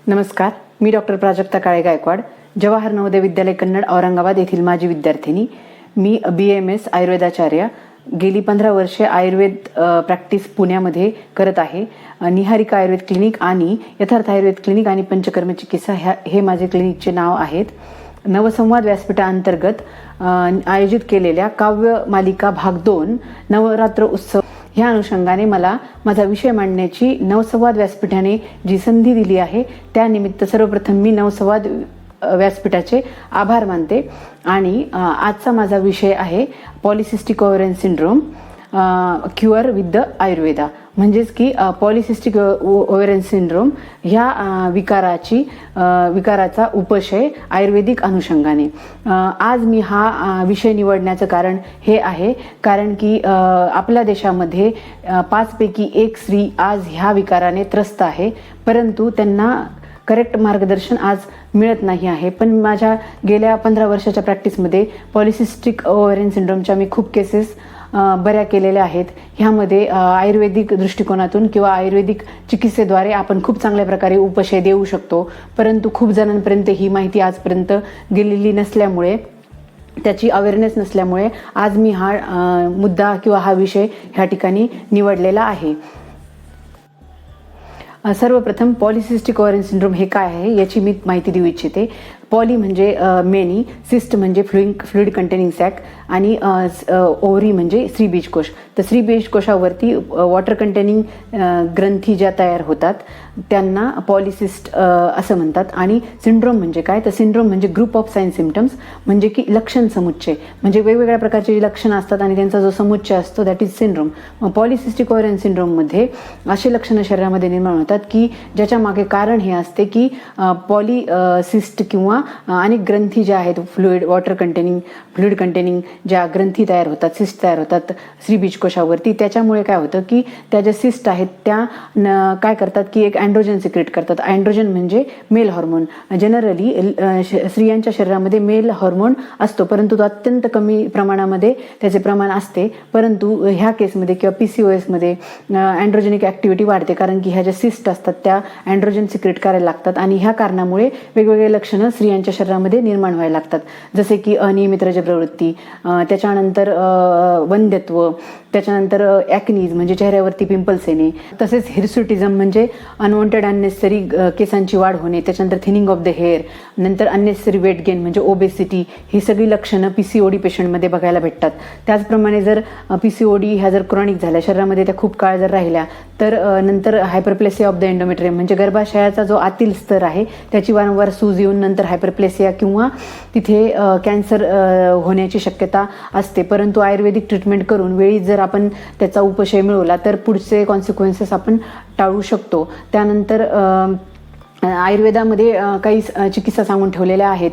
नमस्कार, मी डॉक्टर प्राजक्ता काळे गायकवाड, जवाहर नवोदय विद्यालय कन्नड, औरंगाबाद येथील माजी विद्यार्थिनी. मी BAMS आयुर्वेदाचार्य. गेली 15 वर्षे आयुर्वेद प्रॅक्टिस पुण्यामध्ये करत आहे. निहारिका आयुर्वेद क्लिनिक आणि यथार्थ आयुर्वेद क्लिनिक आणि पंचकर्म चिकित्सा हे माझे क्लिनिकचे नाव आहेत. नवसंवाद व्यासपीठाअंतर्गत आयोजित केलेल्या काव्य मालिका भाग 2 नवरात्र उत्सव ह्या अनुषंगाने मला माझा विषय मांडण्याची नवसंवाद व्यासपीठाने जी संधी दिली आहे, त्यानिमित्त सर्वप्रथम मी नवसंवाद व्यासपीठाचे आभार मानते. आणि आजचा माझा विषय आहे polycystic ovarian syndrome cure with the Ayurveda. म्हणजेच की पॉलिसिस्टिक ओव्हरियन सिंड्रोम ह्या विकाराचा उपशय आयुर्वेदिक अनुषंगाने. आज मी हा विषय निवडण्याचं कारण हे आहे, कारण की आपल्या देशामध्ये 5 पैकी 1 स्त्री आज ह्या विकाराने त्रस्त आहे, परंतु त्यांना करेक्ट मार्गदर्शन आज मिळत नाही आहे. पण माझ्या गेल्या 15 वर्षाच्या प्रॅक्टिसमध्ये पॉलिसिस्टिक ओव्हरियन सिंड्रोमच्या मी खूप केसेस बऱ्या केलेल्या आहेत. ह्यामध्ये आयुर्वेदिक दृष्टिकोनातून किंवा आयुर्वेदिक चिकित्सेद्वारे आपण खूप चांगल्या प्रकारे उपशय देऊ शकतो, परंतु खूप जणांपर्यंत ही माहिती आजपर्यंत गेलेली नसल्यामुळे, त्याची अवेअरनेस नसल्यामुळे आज मी हा मुद्दा किंवा हा विषय ह्या ठिकाणी निवडलेला आहे. सर्वप्रथम पॉलिसिस्टिक ओव्हरियन सिंड्रोम हे काय आहे याची मी माहिती देऊ इच्छिते. पॉली म्हणजे मेनी, सिस्ट म्हणजे फ्लुइड कंटेनिंग सॅक आणि ओव्हरी म्हणजे स्त्रीबीजकोश. तर स्त्रीबीजकोशावरती वॉटर कंटेनिंग ग्रंथी ज्या तयार होतात त्यांना पॉलिसिस्ट असं म्हणतात. आणि सिंड्रोम म्हणजे काय, तर सिंड्रोम म्हणजे ग्रुप ऑफ साइन सिम्पटम्स, म्हणजे की लक्षण समुच्चय, म्हणजे वेगवेगळ्या प्रकारची जी लक्षणं असतात आणि त्यांचा जो समुच्चय असतो that is syndrome. Polycystic ovarian सिंड्रोममध्ये असे लक्षणं शरीरामध्ये निर्माण होतात की ज्याच्या मागे कारण हे असते की पॉलिसिस्ट किंवा अनेक ग्रंथी ज्या आहेत फ्लुइड कंटेनिंग ज्या ग्रंथी तयार होतात, सिस्ट तयार होतात स्त्रीबीजकोशावरती, त्याच्यामुळे काय होतं की त्या ज्या सिस्ट आहेत त्या काय करतात की एक अँड्रोजन सिक्रेट करतात. अँड्रोजन म्हणजे मेल हॉर्मोन. जनरली स्त्रियांच्या शरीरामध्ये मेल हॉर्मोन असतो, परंतु तो अत्यंत कमी प्रमाणामध्ये त्याचे प्रमाण असते. परंतु ह्या केसमध्ये किंवा PCOS मध्ये अँड्रोजेनिक ऍक्टिव्हिटी वाढते, कारण की ह्या ज्या सिस्ट असतात त्या अँड्रोजन सिक्रेट करायला लागतात आणि ह्या कारणामुळे वेगवेगळे लक्षणं स्त्रियांच्या शरीरामध्ये निर्माण व्हायला लागतात, जसे की अनियमित रजप्रवृत्ती, त्याच्यानंतर वंध्यत्व, त्याच्यानंतर ॲक्नीज म्हणजे चेहऱ्यावरती पिंपल्स येणे, तसेच हिर्सुटिझम म्हणजे अनवॉन्टेड अननेसेसरी केसांची वाढ होणे, त्याच्यानंतर थिनिंग ऑफ द हेअर, नंतर अननेसेसरी वेट गेन म्हणजे ओबेसिटी. ही सगळी लक्षणं PCOD पेशंटमध्ये बघायला भेटतात. त्याचप्रमाणे जर PCOD ह्या जर क्रॉनिक झाल्या, शरीरामध्ये त्या खूप काळ जर राहिल्या, तर नंतर हायपरप्लेसिया ऑफ द एंडोमेट्रियम म्हणजे गर्भाशयाचा जो आतील स्तर आहे त्याची वारंवार सूज येऊन नंतर हायपरप्लेसिया किंवा तिथे कॅन्सर होण्याची शक्यता असते. परंतु आयुर्वेदिक ट्रीटमेंट करून वेळी जर आपण त्याचा उपशय मिळवला तर पुढचे कॉन्सिक्वेन्सेस आपण टाळू शकतो. त्यानंतर आयुर्वेदामध्ये काही चिकित्सा सांगून ठेवलेल्या आहेत,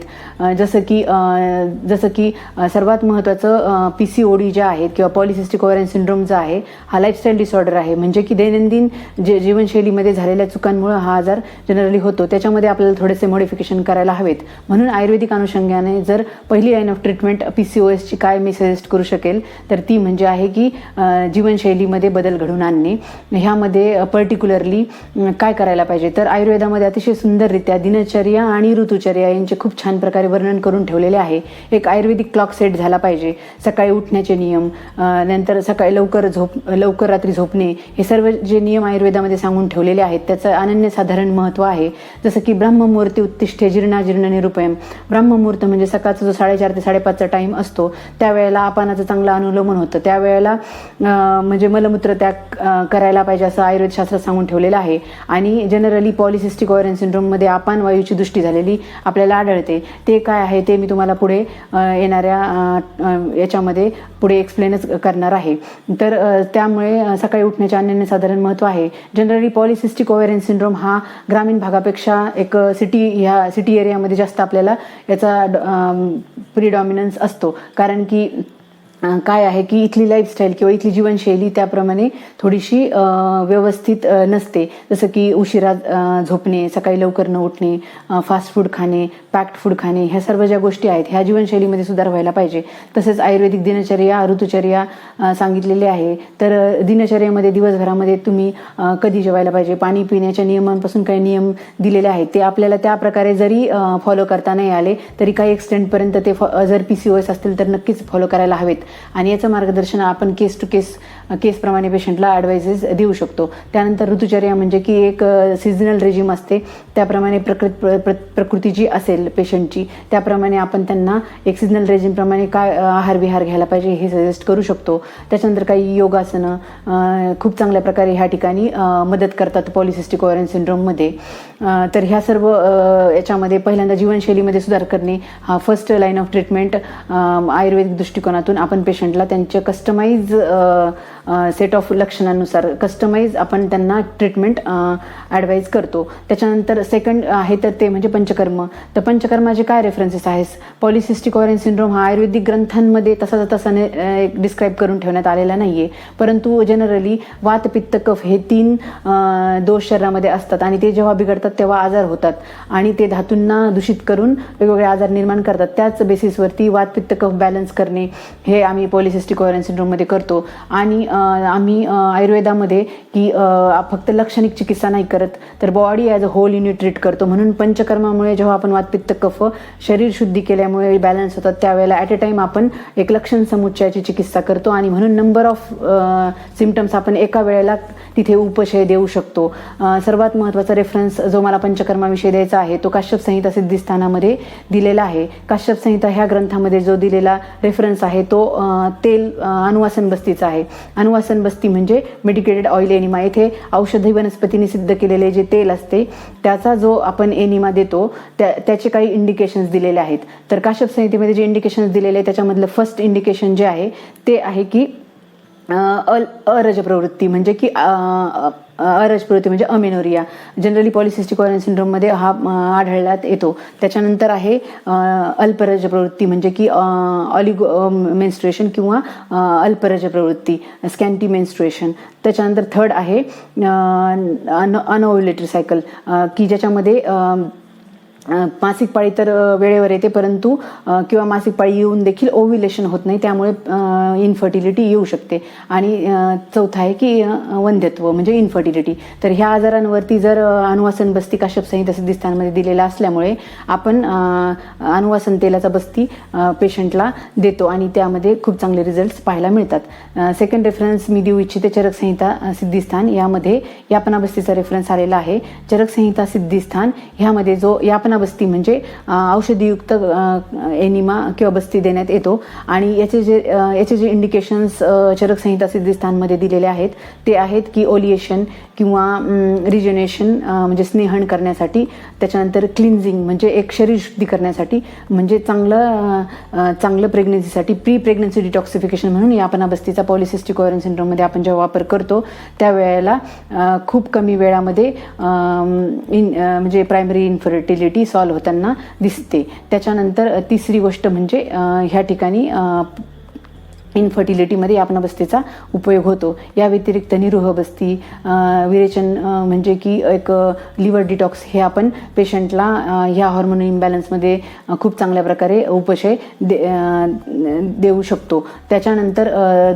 जसं की सर्वात महत्त्वाचं PCOD ज्या आहेत किंवा पॉलिसिस्टिक ओव्हरियन सिंड्रोम जो आहे हा लाईफस्टाईल डिसऑर्डर आहे, म्हणजे की दैनंदिन जीवनशैलीमध्ये झालेल्या चुकांमुळे हा आजार जनरली होतो. त्याच्यामध्ये आपल्याला थोडेसे मॉडिफिकेशन करायला हवेत. म्हणून आयुर्वेदिक अनुषंगाने जर पहिली लाईन ऑफ ट्रीटमेंट PCOSची काय मी सजेस्ट करू शकेल तर ती म्हणजे आहे की जीवनशैलीमध्ये बदल घडवून आणणे. ह्यामध्ये पर्टिक्युलरली काय करायला पाहिजे, तर आयुर्वेदामध्ये अतिशय सुंदररित्या दिनचर्या आणि ऋतुचर्या यांचे खूप छान प्रकारे वर्णन करून ठेवलेले आहे. एक आयुर्वेदिक क्लॉक सेट झाला पाहिजे, सकाळी उठण्याचे नियम, नंतर सकाळी लवकर रात्री झोपणे, हे सर्व जे नियम आयुर्वेदामध्ये सांगून ठेवलेले आहेत त्याचं अनन्यसाधारण महत्त्व आहे. जसं की ब्राह्ममुहूर्ते उत्तिष्ठे जीर्णाजीर्ण निरुपयम. ब्राह्ममुहूर्त म्हणजे सकाळचा जो 4:30 ते 5:30चा टाईम असतो, त्यावेळेला आपानाचं चांगलं अनुलोमन होतं, त्यावेळेला म्हणजे मलमूत्र त्याग करायला पाहिजे असं आयुर्वेदशास्त्रात सांगून ठेवलेलं आहे. आणि जनरली पॉलिसिस्टिक ओव्हरियन सिंड्रोममध्ये अपान वायूची दृष्टी झालेली आपल्याला आढळते. ते काय आहे ते मी तुम्हाला पुढे येणाऱ्या याच्यामध्ये पुढे एक्सप्लेनच करणार आहे. तर त्यामुळे सकाळी उठण्याचे अनन्यसाधारण महत्त्व आहे. जनरली पॉलिसिस्टिक ओव्हरियन सिंड्रोम हा ग्रामीण भागापेक्षा एक सिटी एरियामध्ये जास्त आपल्याला याचा प्रिडॉमिनन्स असतो, कारण की काय आहे की इथली लाईफस्टाईल किंवा इथली जीवनशैली त्याप्रमाणे थोडीशी व्यवस्थित नसते. जसं की उशिरा झोपणे, सकाळी लवकर न उठणे, फास्ट फूड खाणे, पॅक्ड फूड खाणे, ह्या सर्व ज्या गोष्टी आहेत ह्या जीवनशैलीमध्ये सुधार व्हायला पाहिजे. तसेच आयुर्वेदिक दिनचर्या, ऋतुचर्या सांगितलेली आहे. तर दिनचर्येमध्ये दिवसभरामध्ये तुम्ही कधी जेवायला पाहिजे, पाणी पिण्याच्या नियमांपासून काही नियम दिलेले आहेत ते आपल्याला त्या प्रकारे जरी फॉलो करता नाही आले तरी काही एक्सटेंटपर्यंत ते जर PCOS असतील तर नक्कीच फॉलो करायला हवेत. आणि याचं मार्गदर्शन आपण केस टू केसप्रमाणे पेशंटला ॲडवाइसेस देऊ शकतो. त्यानंतर ऋतुचर्या म्हणजे की एक सिजनल रेजिम असते, त्याप्रमाणे प्रकृती जी असेल पेशंटची त्याप्रमाणे आपण त्यांना एक सिजनल रेजिमप्रमाणे काय आहार विहार घ्यायला पाहिजे हे सजेस्ट करू शकतो. त्याच्यानंतर काही योगासनं खूप चांगल्या प्रकारे ह्या ठिकाणी मदत करतात पॉलिसिस्टिक ओव्हरियन सिंड्रोममध्ये. तर ह्या सर्व याच्यामध्ये पहिल्यांदा जीवनशैलीमध्ये सुधार करणे हा फर्स्ट लाईन ऑफ ट्रीटमेंट. आयुर्वेदिक दृष्टिकोनातून आपण पेशंटला त्यांच्या कस्टमाइज सेट ऑफ लक्षणांनुसार कस्टमाइज आपण त्यांना ट्रीटमेंट ॲडवाईज करतो. त्याच्यानंतर सेकंड आहे तर ते म्हणजे पंचकर्म. तर पंचकर्माचे काय रेफरन्सेस आहेत? पॉलिसिस्टिक ओव्हरियन सिंड्रोम हा आयुर्वेदिक ग्रंथांमध्ये तसा डिस्क्राईब करून ठेवण्यात आलेला नाही आहे, परंतु जनरली वात पित्त कफ हे 3 दोष शरीरामध्ये असतात आणि ते जेव्हा बिघडतात तेव्हा आजार होतात आणि ते धातूंना दूषित करून वेगवेगळे आजार निर्माण करतात. त्याच बेसिसवरती वात पित्त कफ बॅलन्स करणे हे आम्ही पॉलिसिस्टिक ओव्हरियन सिंड्रोममध्ये करतो. आणि आम्ही आयुर्वेदामध्ये की फक्त लक्षणिक चिकित्सा नाही करत तर body as a whole unit treat करतो. म्हणून पंचकर्मामुळे जेव्हा आपण वातपित्त कफ शरीर शुद्धी केल्यामुळे बॅलन्स होतात त्यावेळेला ॲट अ टाईम आपण एक लक्षण समुच्चयाची चिकित्सा करतो आणि म्हणून नंबर ऑफ सिम्पटम्स आपण एका वेळेला तिथे उपशय देऊ शकतो. सर्वात महत्त्वाचा रेफरन्स जो मला पंचकर्माविषयी द्यायचा आहे तो काश्यप संहिता सिद्धिस्थानामध्ये दिलेला आहे. काश्यप संहिता ह्या ग्रंथामध्ये जो दिलेला रेफरन्स आहे तो तेल अनुवासन बस्तीचा आहे. अनुवासन बस्ती म्हणजे मेडिकेटेड ऑइल एनिमा. येथे औषधी वनस्पतीने सिद्ध केलेले जे तेल असते त्याचा जो आपण एनिमा देतो त्याचे काही इंडिकेशन्स दिलेले आहेत. तर काश्यप संहितेमध्ये जे इंडिकेशन्स दिलेले आहे त्याच्यामधलं फर्स्ट इंडिकेशन जे आहे ते आहे की अरज प्रवृत्ती म्हणजे की अरज प्रवृत्ती म्हणजे अमेनोरिया. जनरली पॉलिसिस्टिक ओव्हरियन सिंड्रोममध्ये हा आढळण्यात येतो. त्याच्यानंतर आहे अल्परज प्रवृत्ती म्हणजे की ऑलिगो मेन्स्ट्रुएशन किंवा अल्परज प्रवृत्ती स्कॅन्टी मेन्स्ट्रुएशन. त्याच्यानंतर थर्ड आहे अनओव्युलेटरी सायकल की ज्याच्यामध्ये मासिक पाळी तर वेळेवर येते परंतु किंवा मासिक पाळी येऊन देखील ओव्युलेशन होत नाही, त्यामुळे इन्फर्टिलिटी येऊ शकते. आणि चौथा आहे की वंध्यत्व म्हणजे इन्फर्टिलिटी. तर ह्या आजारांवरती जर अनुवासन बस्ती काश्यप संहिता सिद्धिस्थानमध्ये दिलेला असल्यामुळे आपण अनुवासन तेलाचा बस्ती पेशंटला देतो आणि त्यामध्ये खूप चांगले रिझल्ट्स पाहायला मिळतात. सेकंड रेफरन्स मी देऊ इच्छिते चरक संहिता सिद्धिस्थान. यामध्ये यापना बस्तीचा रेफरन्स आलेला आहे. चरक संहिता सिद्धिस्थान ह्यामध्ये जो यापना बस्ती म्हणजे औषधीयुक्त एनिमा किंवा बस्ती देण्यात येतो आणि याचे जे इंडिकेशन्स चरक संहिता सिद्धिस्थानमध्ये दिलेले आहेत ते आहेत की ओलिएशन किंवा रिजनेशन म्हणजे स्नेहन करण्यासाठी, त्याच्यानंतर क्लिन्झिंग म्हणजे एक शरीर शुद्धी करण्यासाठी, म्हणजे चांगलं प्रेग्नन्सीसाठी प्री प्रेग्नन्सी डिटॉक्सिफिकेशन म्हणून यापना बस्तीचा पॉलिसिस्टिक ओव्हरियन सिंड्रोममध्ये आपण जेव्हा वापर करतो त्यावेळेला खूप कमी वेळामध्ये म्हणजे प्रायमरी इन्फर्टिलिटी सॉल्व्ह होताना दिसते. त्याच्यानंतर तिसरी गोष्ट म्हणजे ह्या ठिकाणी इन्फर्टिलिटीमध्ये यापना बस्तीचा उपयोग होतो. या व्यतिरिक्त निरुह बस्ती, विरेचन म्हणजे की एक लिव्हर डिटॉक्स हे आपण पेशंटला ह्या हॉर्मोन इम्बॅलन्समध्ये खूप चांगल्या प्रकारे उपशय देऊ शकतो. त्याच्यानंतर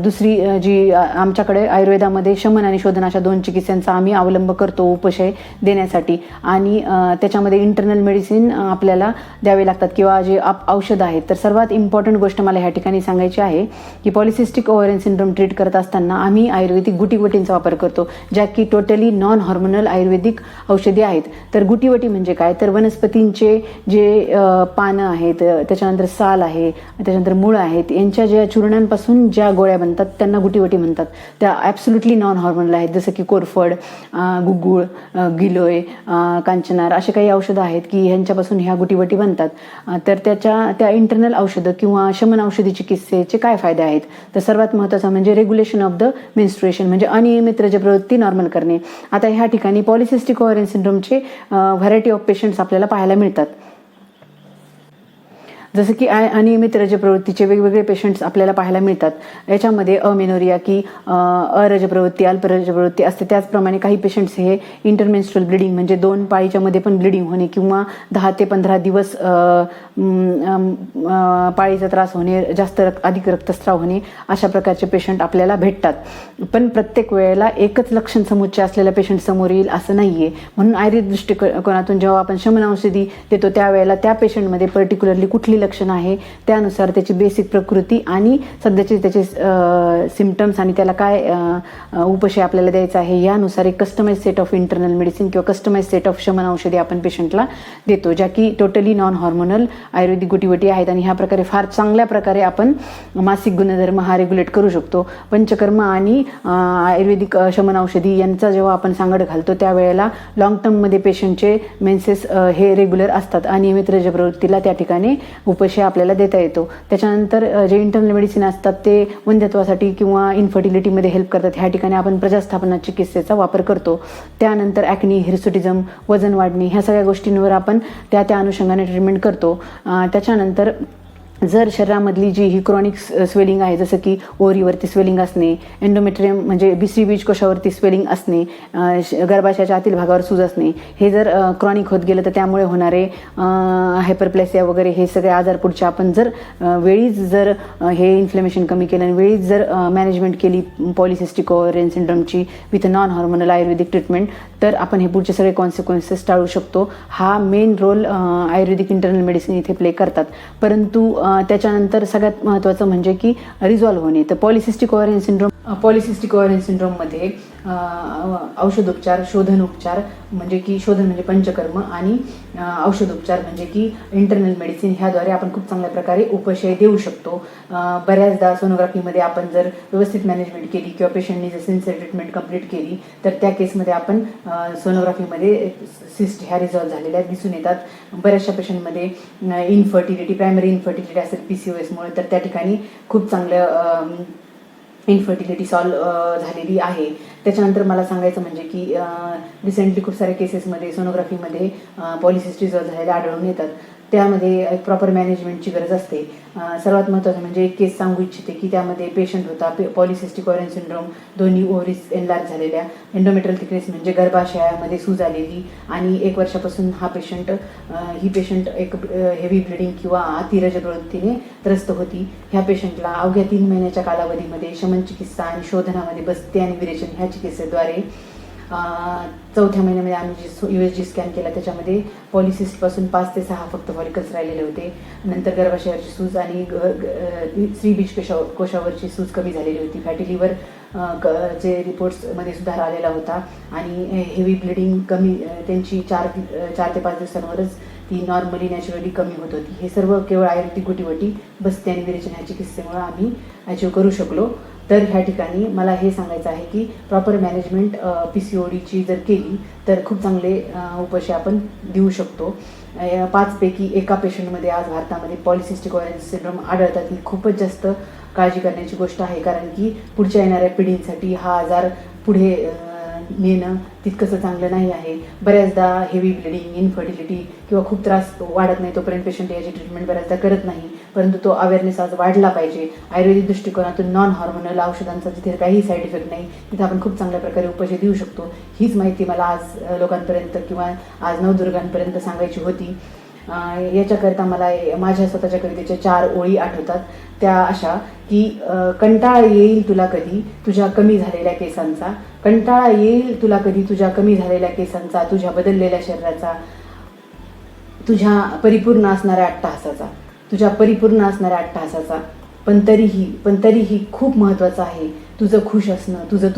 दुसरी जी आमच्याकडे आयुर्वेदामध्ये शमन आणि शोधन अशा 2 चिकित्सांचा आम्ही अवलंब करतो उपशय देण्यासाठी आणि त्याच्यामध्ये इंटरनल मेडिसिन आपल्याला द्यावे लागतात किंवा जे औषध आहेत. तर सर्वात इम्पॉर्टंट गोष्ट मला ह्या ठिकाणी सांगायची आहे की पॉलिसिस्टिक ओव्हरियन सिंड्रोम ट्रीट करत असताना आम्ही आयुर्वेदिक गुटीगुटींचा वापर करतो ज्या की टोटली नॉन हॉर्मोनल आयुर्वेदिक औषधी आहेत. तर गुटीवटी म्हणजे काय, तर वनस्पतींचे जे पानं आहेत, त्याच्यानंतर साल आहे, त्याच्यानंतर मुळं आहेत, यांच्या ज्या चूर्णांपासून ज्या गोळ्या बनतात त्यांना गुटीवटी म्हणतात. त्या ॲब्सोल्युटली नॉन हॉर्मोनल आहेत. जसं की कोरफड, गुगुळ, गिलोय, कांचनार असे काही औषधं आहेत की ह्यांच्यापासून ह्या गुटीवटी बनतात. तर त्या इंटरनल औषधं किंवा शमन औषधी चिकित्सेचे काय फायदे आहेत, तर सर्वात महत्त्वाचा म्हणजे रेग्युलेशन ऑफ द मेन्स्ट्रुएशन म्हणजे अनियमित रजप्रवृत्ती नॉर्मल करणे. आता ह्या ठिकाणी polycystic ovarian सिंड्रोमचे variety of patients आपल्याला पाहायला मिळतात. जसं की अनियमित रजप्रवृत्तीचे वेगवेगळे पेशंट्स आपल्याला पाहायला मिळतात. याच्यामध्ये अमेनोरिया की अरजप्रवृत्ती, अल्परजप्रवृत्ती असते. त्याचप्रमाणे काही पेशंट्स हे इंटरमेन्स्ट्रुअल ब्लिडिंग म्हणजे 2 पाळीच्या मध्ये पण ब्लिडिंग होणे किंवा 10 ते 15 दिवस पाळीचा त्रास होणे, अधिक रक्तस्राव होणे, अशा प्रकारचे पेशंट आपल्याला भेटतात. पण प्रत्येक वेळेला एकच लक्षण समुच्चय असलेला पेशंट समोर येईल असं नाहीये. म्हणून आयुर्वेद दृष्टिकोनातून जेव्हा आपण शमन औषधी देतो त्यावेळेला त्या पेशंटमध्ये पर्टिक्युलरली कुठली लक्षणं आहे त्यानुसार त्याची बेसिक प्रकृती आणि सध्याचे त्याचे सिम्पटम्स आणि त्याला काय उपशय आपल्याला द्यायचा आहे यानुसार एक customise set of internal medicine किंवा कस्टमाइज सेट ऑफ शमन औषधी आपण पेशंटला देतो, ज्या की टोटली नॉन हॉर्मोनल आयुर्वेदिक गुटीवटी आहेत. आणि ह्या प्रकारे फार चांगल्या प्रकारे आपण मासिक गुणधर्म हा रेग्युलेट करू शकतो. पंचकर्म आणि आयुर्वेदिक शमन औषधी यांचा जेव्हा आपण सांगड घालतो त्यावेळेला लॉंग टर्ममध्ये पेशंटचे मेन्सेस हे रेग्युलर असतात. अनियमित रजप्रवृत्तीला त्या ठिकाणी उपशय आपल्याला देता येतो. त्याच्यानंतर जे इंटरनल मेडिसिन असतात ते वंध्यत्वासाठी किंवा इन्फर्टिलिटीमध्ये हेल्प करतात. ह्या ठिकाणी आपण प्रजास्थापना चिकित्सेचा वापर करतो. त्यानंतर ॲक्नी, हिर्सुटिझम, वजन वाढणे ह्या सगळ्या गोष्टींवर आपण त्या अनुषंगाने ट्रीटमेंट करतो. त्याच्यानंतर जर शरीरामधली जी ही क्रॉनिक स्वेलिंग आहे, जसं की ओव्हरीवरती स्वेलिंग असणे, एंडोमेट्रियम म्हणजे स्त्री बीजकोशावरती स्वेलिंग असणे, गर्भाशयाच्या आतील भागावर सूज असणे, हे जर क्रॉनिक होत गेलं तर त्यामुळे होणारे हायपरप्लेसिया वगैरे हे सगळे आजार पुढचे आपण जर वेळीच जर हे इन्फ्लेमेशन कमी केलं आणि वेळीच जर मॅनेजमेंट केली पॉलिसिस्टिक ओव्हरियन सिंड्रोमची with non hormonal Ayurvedic treatment, तर आपण हे पुढचे सगळे कॉन्सिक्वेन्सेस टाळू शकतो. हा main role Ayurvedic internal medicine इथे प्ले करतात. परंतु त्याच्यानंतर सगळ्यात महत्त्वाचं म्हणजे की रिझॉल्व्ह होणे. तर पॉलिसिस्टिक ओव्हरियन सिंड्रोममध्ये औषधोपचार, शोधनोपचार म्हणजे की शोधन म्हणजे पंचकर्म आणि औषधोपचार म्हणजे की इंटरनल मेडिसिन ह्याद्वारे आपण खूप चांगल्या प्रकारे उपशय देऊ शकतो. बऱ्याचदा सोनोग्राफीमध्ये आपण जर व्यवस्थित मॅनेजमेंट केली किंवा पेशंटनी जर सिन्सिअर ट्रीटमेंट कंप्लीट केली तर त्या केसमध्ये आपण सोनोग्राफीमध्ये सिस्ट ह्या रिझॉल्व्ह झालेल्या दिसून येतात. बऱ्याचशा पेशंटमध्ये प्रायमरी इन्फर्टिलिटी असेल PCOSमुळे, तर त्या ठिकाणी खूप चांगलं इन्फर्टिलिटी सॉल्व्ह झालेली आहे. त्याच्यानंतर मला सांगायचं म्हणजे की रिसेंटली खूप साऱ्या केसेसमध्ये सोनोग्राफीमध्ये पॉलिसिस्ट रिझॉल्व्ह झालेले आढळून येतात. त्यामध्ये एक प्रॉपर मॅनेजमेंटची गरज असते. सर्वात महत्त्वाचं म्हणजे एक केस सांगू इच्छिते की त्यामध्ये पेशंट होता पॉलिसिस्टिक ओव्हरियन सिंड्रोम, दोन्ही ओव्हरीज एनलार्ज झालेल्या, एंडोमेट्रियल थिकनेस म्हणजे गर्भाशयामध्ये सूज आलेली आणि 1 वर्षापासून ही पेशंट एक हेवी ब्लिडिंग किंवा अतिरज प्रवृत्तीने त्रस्त होती. ह्या पेशंटला अवघ्या 3 महिन्याच्या कालावधीमध्ये शमन चिकित्सा आणि शोधनामध्ये बस्ते आणि विरेचन ह्या चिकित्सेद्वारे 4थ्या महिन्यामध्ये आम्ही USG स्कॅन केला. त्याच्यामध्ये पॉलिसिस्टपासून 5 ते 6 फक्त फॉलिकल्स राहिलेले होते. नंतर गर्भाशयाची सूज आणि स्त्री बीजकोशावरची सूज कमी झालेली होती. फॅटी लिव्हर चे रिपोर्ट्समध्ये सुधार आलेला होता आणि हेवी ब्लिडिंग कमी त्यांची 4 ते 5 दिवसांवरच ती नॉर्मली नॅचरली कमी होत होती. हे सर्व केवळ आयुर्वेदिक गुटीवटी, बस्ते आणि विरेचन ह्या चिकित्सेमुळे आम्ही अचीव करू शकलो. तर ह्या ठिकाणी मला हे सांगायचं आहे की प्रॉपर मॅनेजमेंट PCODची जर केली तर खूप चांगले उपशय आपण देऊ शकतो. 5 पैकी एका पेशंटमध्ये आज भारतामध्ये पॉलिसिस्टिक ओव्हरियन सिंड्रोम आढळतात. ही खूपच जास्त काळजी करण्याची गोष्ट आहे, कारण की पुढच्या येणाऱ्या पिढींसाठी हा आजार पुढे नेणं तितकंसं चांगलं नाही आहे. बऱ्याचदा हेवी ब्लिडिंग, इन्फर्टिलिटी किंवा खूप त्रास वाढत नाही तोपर्यंत पेशंट याची ट्रीटमेंट बऱ्याचदा करत नाही. परंतु तो अवेअरनेस आज वाढला पाहिजे. आयुर्वेदिक दृष्टिकोनातून नॉन हॉर्मोनल औषधांचा जिथे काही साईड इफेक्ट नाही तिथे आपण खूप चांगल्या प्रकारे उपशय देऊ शकतो. हीच माहिती मला आज लोकांपर्यंत किंवा आज नवदुर्गांपर्यंत सांगायची होती. याच्याकरिता मला माझ्या स्वतःच्या कवितेच्या 4 ओळी आठवतात. त्या अशा की कंटाळा येईल तुला कधी तुझ्या कमी झालेल्या केसांचा, कंटाळा येईल तुला कधी तुझ्या कमी झालेल्या केसांचा, तुझ्या बदललेल्या शरीराचा, तुझ्या परिपूर्ण असणाऱ्या अट्टहासाचा. पण तरीही खूप महत्त्वाचं आहे तुझं खुश असणं, तुझं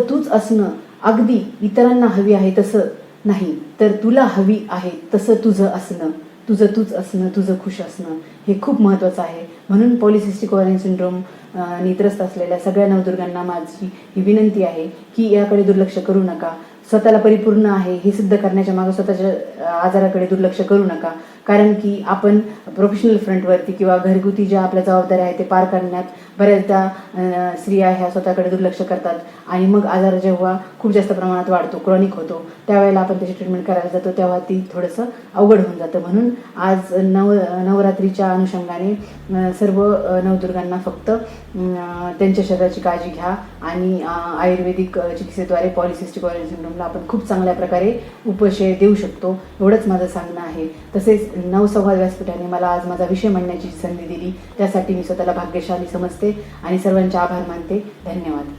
तूच असणं. अगदी इतरांना हवी आहे तसं नाही, तर तुला हवी आहे तसं तुझं असणं, तुझं खुश असणं हे खूप महत्त्वाचं आहे. म्हणून पॉलिसिस्टिक ओव्हरियन सिंड्रोम त्रस्त असलेल्या सगळ्या नवदुर्गांना माझी ही विनंती आहे की याकडे दुर्लक्ष करू नका. स्वतःला परिपूर्ण आहे हे सिद्ध करण्याच्या मागे स्वतःच्या आजाराकडे दुर्लक्ष करू नका, कारण की आपण प्रोफेशनल फ्रंटवरती किंवा घरगुती ज्या आपल्या जबाबदाऱ्या आहेत ते पार करण्यात बऱ्याचदा स्त्रिया ह्या स्वतःकडे दुर्लक्ष करतात आणि मग आजार जेव्हा खूप जास्त प्रमाणात वाढतो, क्रॉनिक होतो, त्यावेळेला आपण त्याची ट्रीटमेंट करायला जातो तेव्हा ती थोडंसं अवघड होऊन जातं. म्हणून आज नवरात्रीच्या अनुषंगाने सर्व नवदुर्गांना फक्त त्यांच्या शरीराची काळजी घ्या आणि आयुर्वेदिक चिकित्सेद्वारे पॉलिसिस्टिक ओव्हरी सिंड्रोमला आपण खूप चांगल्या प्रकारे उपशय देऊ शकतो, एवढंच माझं सांगणं आहे. तसेच नवसंवाद व्यासपीठाने मला आज माझा विषय मांडण्याची संधी दिली, त्यासाठी मी स्वतःला भाग्यशाली समजते आणि सर्वांचे आभार मानते. धन्यवाद.